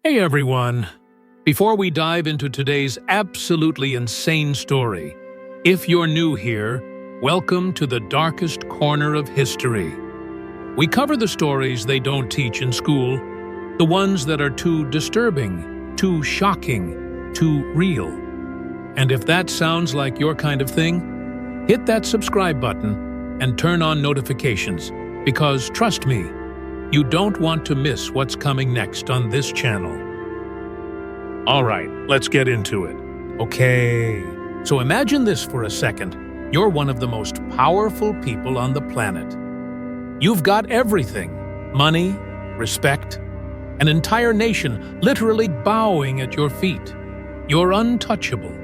Hey everyone! Before we dive into today's absolutely insane story, if you're new here, welcome to the darkest corner of history. We cover the stories they don't teach in school, the ones that are too disturbing, too shocking, too real. And if that sounds like your kind of thing, hit that subscribe button and turn on notifications, because trust me, you don't want to miss what's coming next on this channel. All right, let's get into it. Okay, so imagine this for a second. You're one of the most powerful people on the planet. You've got everything: money, respect, an entire nation literally bowing at your feet. You're untouchable.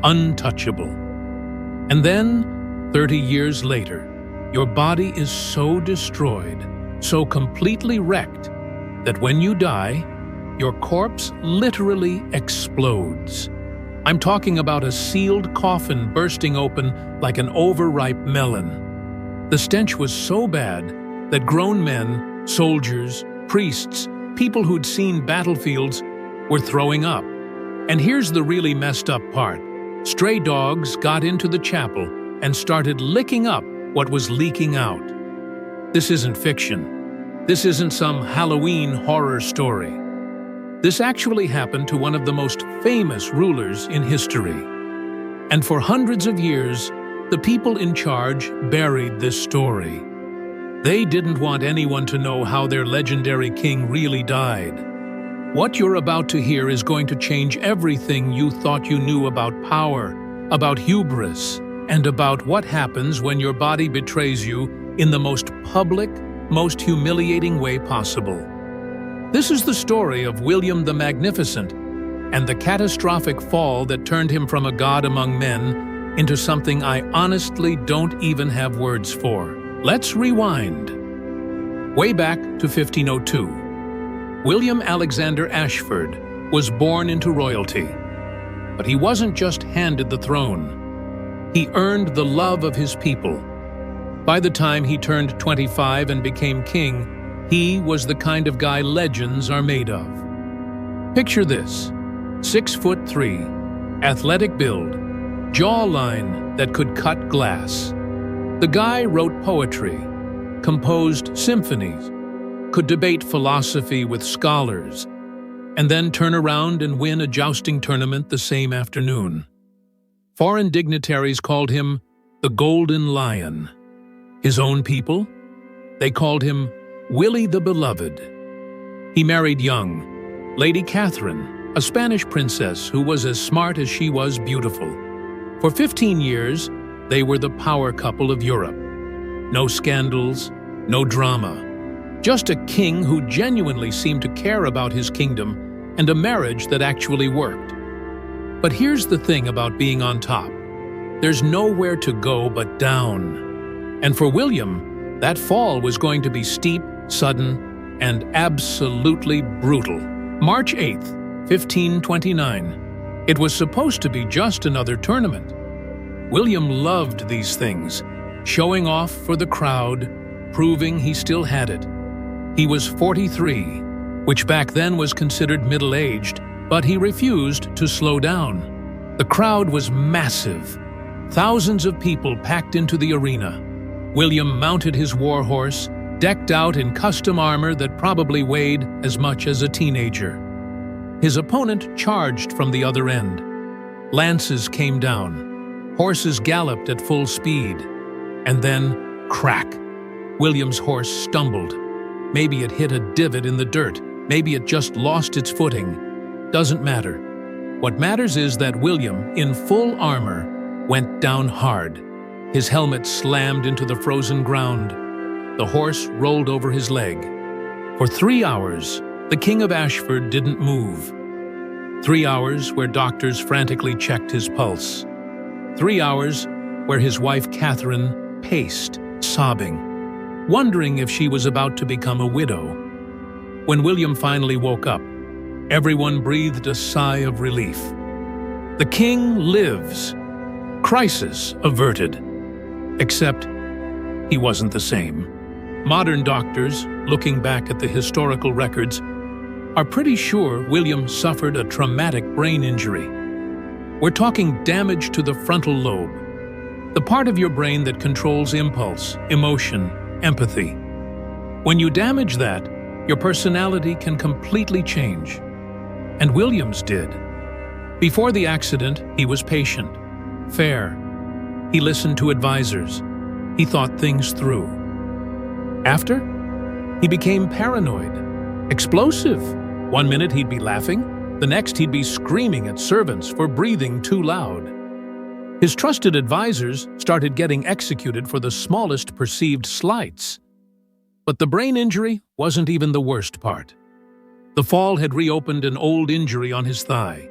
Untouchable. And then, 30 years later, your body is so destroyed, so completely wrecked, that when you die, your corpse literally explodes. I'm talking about a sealed coffin bursting open like an overripe melon. The stench was so bad that grown men, soldiers, priests, people who'd seen battlefields were throwing up. And here's the really messed up part. Stray dogs got into the chapel and started licking up what was leaking out. This isn't fiction. This isn't some Halloween horror story. This actually happened to one of the most famous rulers in history. And for hundreds of years, the people in charge buried this story. They didn't want anyone to know how their legendary king really died. What you're about to hear is going to change everything you thought you knew about power, about hubris, and about what happens when your body betrays you in the most public, most humiliating way possible. This is the story of William the Magnificent and the catastrophic fall that turned him from a god among men into something I honestly don't even have words for. Let's rewind. Way back to 1502. William Alexander Ashford was born into royalty. But he wasn't just handed the throne. He earned the love of his people. By the time he turned 25 and became king, he was the kind of guy legends are made of. Picture this: 6'3", athletic build, jawline that could cut glass. The guy wrote poetry, composed symphonies, could debate philosophy with scholars, and then turn around and win a jousting tournament the same afternoon. Foreign dignitaries called him the Golden Lion. His own people? They called him Willie the Beloved. He married young, Lady Catherine, a Spanish princess who was as smart as she was beautiful. For 15 years, they were the power couple of Europe. No scandals, no drama. Just a king who genuinely seemed to care about his kingdom and a marriage that actually worked. But here's the thing about being on top. There's nowhere to go but down. And for William, that fall was going to be steep, sudden, and absolutely brutal. March 8th, 1529. It was supposed to be just another tournament. William loved these things, showing off for the crowd, proving he still had it. He was 43, which back then was considered middle-aged, but he refused to slow down. The crowd was massive. Thousands of people packed into the arena. William mounted his war horse, decked out in custom armor that probably weighed as much as a teenager. His opponent charged from the other end. Lances came down. Horses galloped at full speed. And then, crack! William's horse stumbled. Maybe it hit a divot in the dirt. Maybe it just lost its footing. Doesn't matter. What matters is that William, in full armor, went down hard. His helmet slammed into the frozen ground. The horse rolled over his leg. For 3 hours, the King of Ashford didn't move. 3 hours where doctors frantically checked his pulse. 3 hours where his wife Catherine paced, sobbing, wondering if she was about to become a widow. When William finally woke up, everyone breathed a sigh of relief. The king lives. Crisis averted. Except he wasn't the same. Modern doctors, looking back at the historical records, are pretty sure William suffered a traumatic brain injury. We're talking damage to the frontal lobe, the part of your brain that controls impulse, emotion, empathy. When you damage that, your personality can completely change. And William's did. Before the accident, he was patient, fair. He listened to advisors. He thought things through. After, he became paranoid, explosive. One minute he'd be laughing, the next he'd be screaming at servants for breathing too loud. His trusted advisors started getting executed for the smallest perceived slights. But the brain injury wasn't even the worst part. The fall had reopened an old injury on his thigh,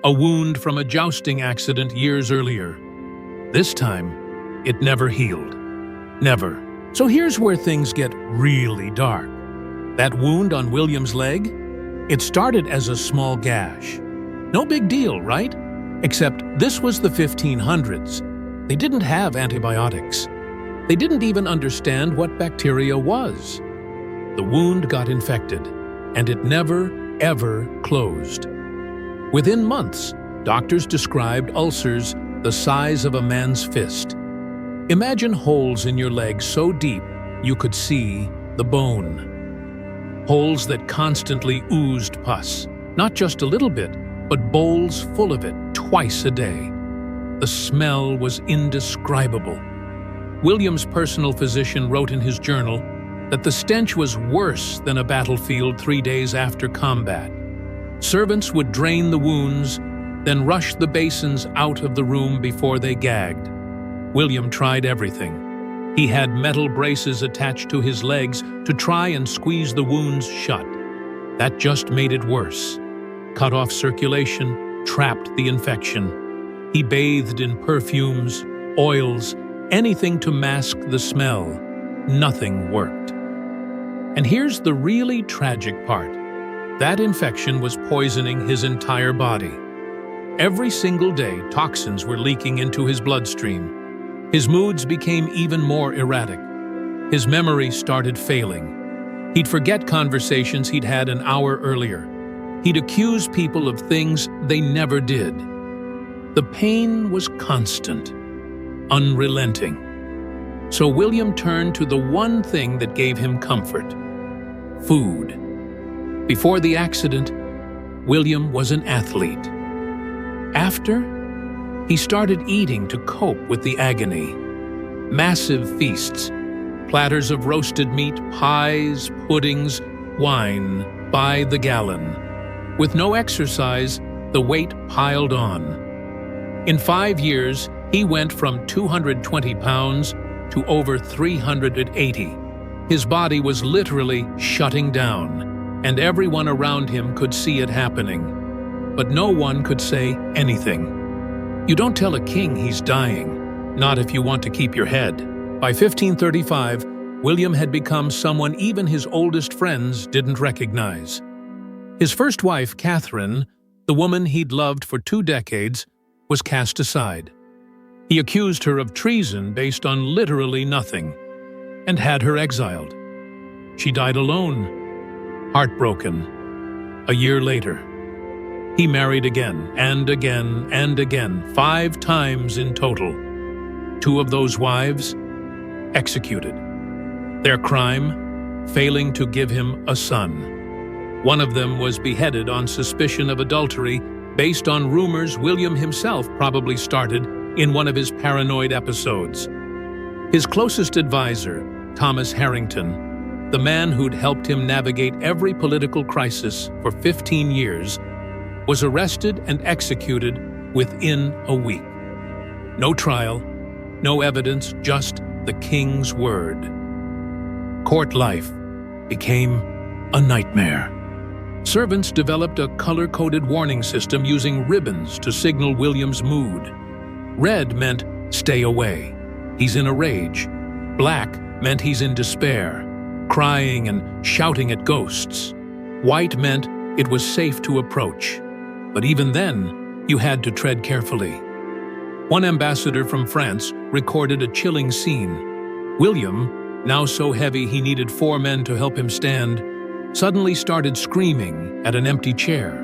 a wound from a jousting accident years earlier. This time, it never healed. Never. So here's where things get really dark. That wound on William's leg? It started as a small gash. No big deal, right? Except this was the 1500s. They didn't have antibiotics. They didn't even understand what bacteria was. The wound got infected, and it never, ever closed. Within months, doctors described ulcers the size of a man's fist. Imagine holes in your leg so deep you could see the bone. Holes that constantly oozed pus, not just a little bit, but bowls full of it twice a day. The smell was indescribable. William's personal physician wrote in his journal that the stench was worse than a battlefield 3 days after combat. Servants would drain the wounds, then rush the basins out of the room before they gagged. William tried everything. He had metal braces attached to his legs to try and squeeze the wounds shut. That just made it worse. Cut off circulation, trapped the infection. He bathed in perfumes, oils, anything to mask the smell. Nothing worked. And here's the really tragic part. That infection was poisoning his entire body. Every single day, toxins were leaking into his bloodstream. His moods became even more erratic. His memory started failing. He'd forget conversations he'd had an hour earlier. He'd accuse people of things they never did. The pain was constant, unrelenting. So William turned to the one thing that gave him comfort: food. Before the accident, William was an athlete. After, he started eating to cope with the agony. Massive feasts, platters of roasted meat, pies, puddings, wine by the gallon. With no exercise, the weight piled on. In 5 years, he went from 220 pounds to over 380. His body was literally shutting down, and everyone around him could see it happening. But no one could say anything. You don't tell a king he's dying, not if you want to keep your head. By 1535, William had become someone even his oldest friends didn't recognize. His first wife, Catherine, the woman he'd loved for 2 decades, was cast aside. He accused her of treason based on literally nothing, and had her exiled. She died alone, heartbroken. A year later, he married again and again and again, 5 times in total. 2 of those wives executed. Their crime, failing to give him a son. One of them was beheaded on suspicion of adultery based on rumors William himself probably started in one of his paranoid episodes. His closest advisor, Thomas Harrington, the man who'd helped him navigate every political crisis for 15 years, was arrested and executed within a week. No trial, no evidence, just the king's word. Court life became a nightmare. Servants developed a color-coded warning system using ribbons to signal William's mood. Red meant stay away, he's in a rage. Black meant he's in despair, crying and shouting at ghosts. White meant it was safe to approach. But even then, you had to tread carefully. One ambassador from France recorded a chilling scene. William, now so heavy he needed 4 men to help him stand, suddenly started screaming at an empty chair.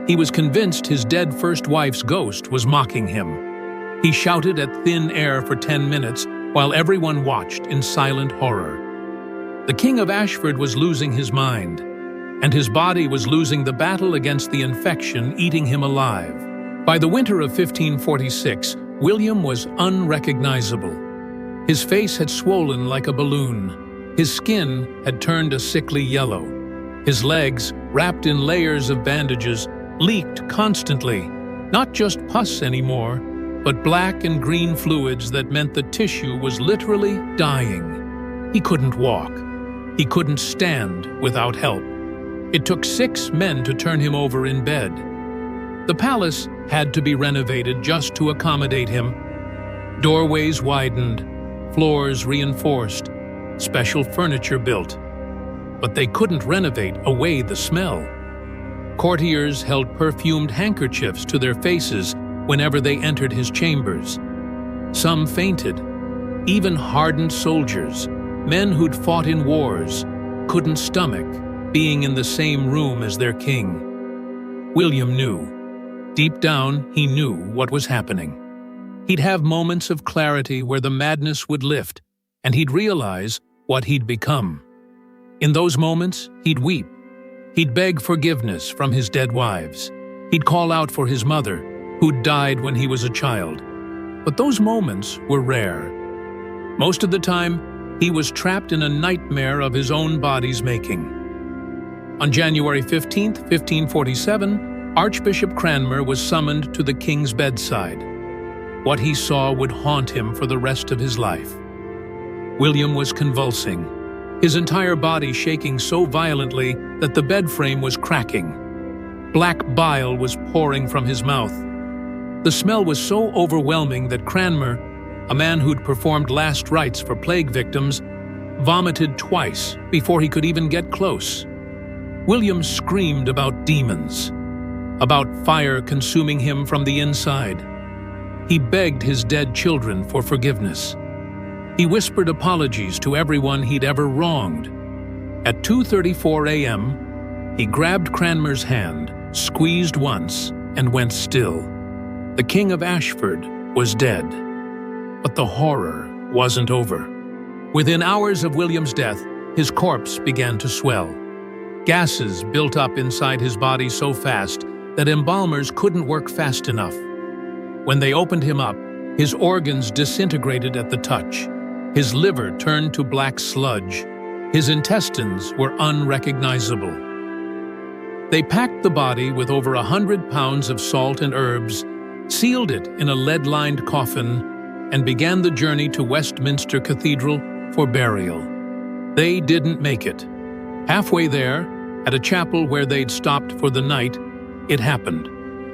He was convinced his dead first wife's ghost was mocking him. He shouted at thin air for 10 minutes while everyone watched in silent horror. The King of Ashford was losing his mind, and his body was losing the battle against the infection eating him alive. By the winter of 1546, William was unrecognizable. His face had swollen like a balloon. His skin had turned a sickly yellow. His legs, wrapped in layers of bandages, leaked constantly, not just pus anymore, but black and green fluids that meant the tissue was literally dying. He couldn't walk. He couldn't stand without help. It took 6 men to turn him over in bed. The palace had to be renovated just to accommodate him. Doorways widened, floors reinforced, special furniture built. But they couldn't renovate away the smell. Courtiers held perfumed handkerchiefs to their faces whenever they entered his chambers. Some fainted. Even hardened soldiers, men who'd fought in wars, couldn't stomach being in the same room as their king. William knew. Deep down, he knew what was happening. He'd have moments of clarity where the madness would lift, and he'd realize what he'd become. In those moments, he'd weep. He'd beg forgiveness from his dead wives. He'd call out for his mother, who'd died when he was a child. But those moments were rare. Most of the time, he was trapped in a nightmare of his own body's making. On January 15, 1547, Archbishop Cranmer was summoned to the king's bedside. What he saw would haunt him for the rest of his life. William was convulsing, his entire body shaking so violently that the bed frame was cracking. Black bile was pouring from his mouth. The smell was so overwhelming that Cranmer, a man who'd performed last rites for plague victims, vomited twice before he could even get close. William screamed about demons, about fire consuming him from the inside. He begged his dead children for forgiveness. He whispered apologies to everyone he'd ever wronged. At 2:34 a.m., he grabbed Cranmer's hand, squeezed once, and went still. The King of Ashford was dead. But the horror wasn't over. Within hours of William's death, his corpse began to swell. Gases built up inside his body so fast that embalmers couldn't work fast enough. When they opened him up, his organs disintegrated at the touch. His liver turned to black sludge. His intestines were unrecognizable. They packed the body with over 100 pounds of salt and herbs, sealed it in a lead-lined coffin, and began the journey to Westminster Cathedral for burial. They didn't make it. Halfway there, at a chapel where they'd stopped for the night, it happened.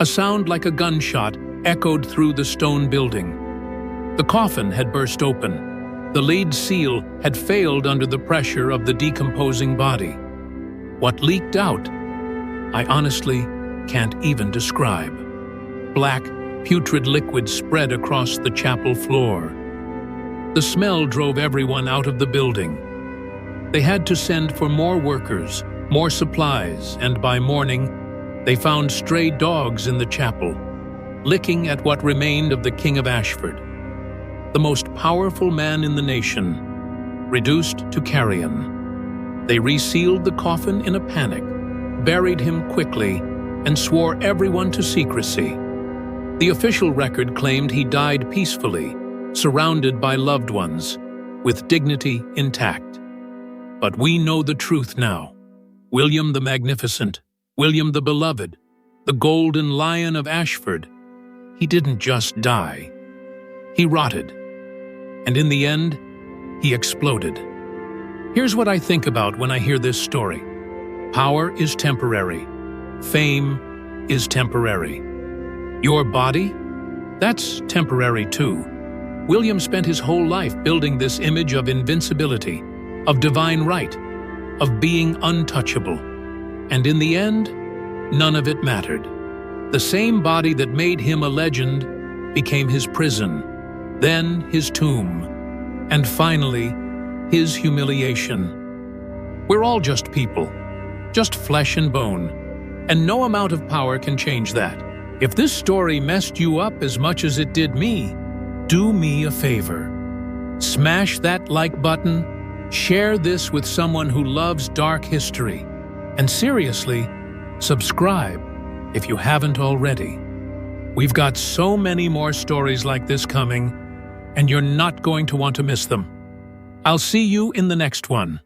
A sound like a gunshot echoed through the stone building. The coffin had burst open. The lead seal had failed under the pressure of the decomposing body. What leaked out, I honestly can't even describe. Black, putrid liquid spread across the chapel floor. The smell drove everyone out of the building. They had to send for more workers, more supplies, and by morning, they found stray dogs in the chapel, licking at what remained of the King of Ashford, the most powerful man in the nation, reduced to carrion. They resealed the coffin in a panic, buried him quickly, and swore everyone to secrecy. The official record claimed he died peacefully, surrounded by loved ones, with dignity intact. But we know the truth now. William the Magnificent, William the Beloved, the Golden Lion of Ashford, he didn't just die. He rotted. And in the end, he exploded. Here's what I think about when I hear this story. Power is temporary. Fame is temporary. Your body? That's temporary too. William spent his whole life building this image of invincibility, of divine right, of being untouchable. And in the end, none of it mattered. The same body that made him a legend became his prison, then his tomb, and finally, his humiliation. We're all just people, just flesh and bone. And no amount of power can change that. If this story messed you up as much as it did me, do me a favor. Smash that like button, share this with someone who loves dark history, and seriously, subscribe if you haven't already. We've got so many more stories like this coming, and you're not going to want to miss them. I'll see you in the next one.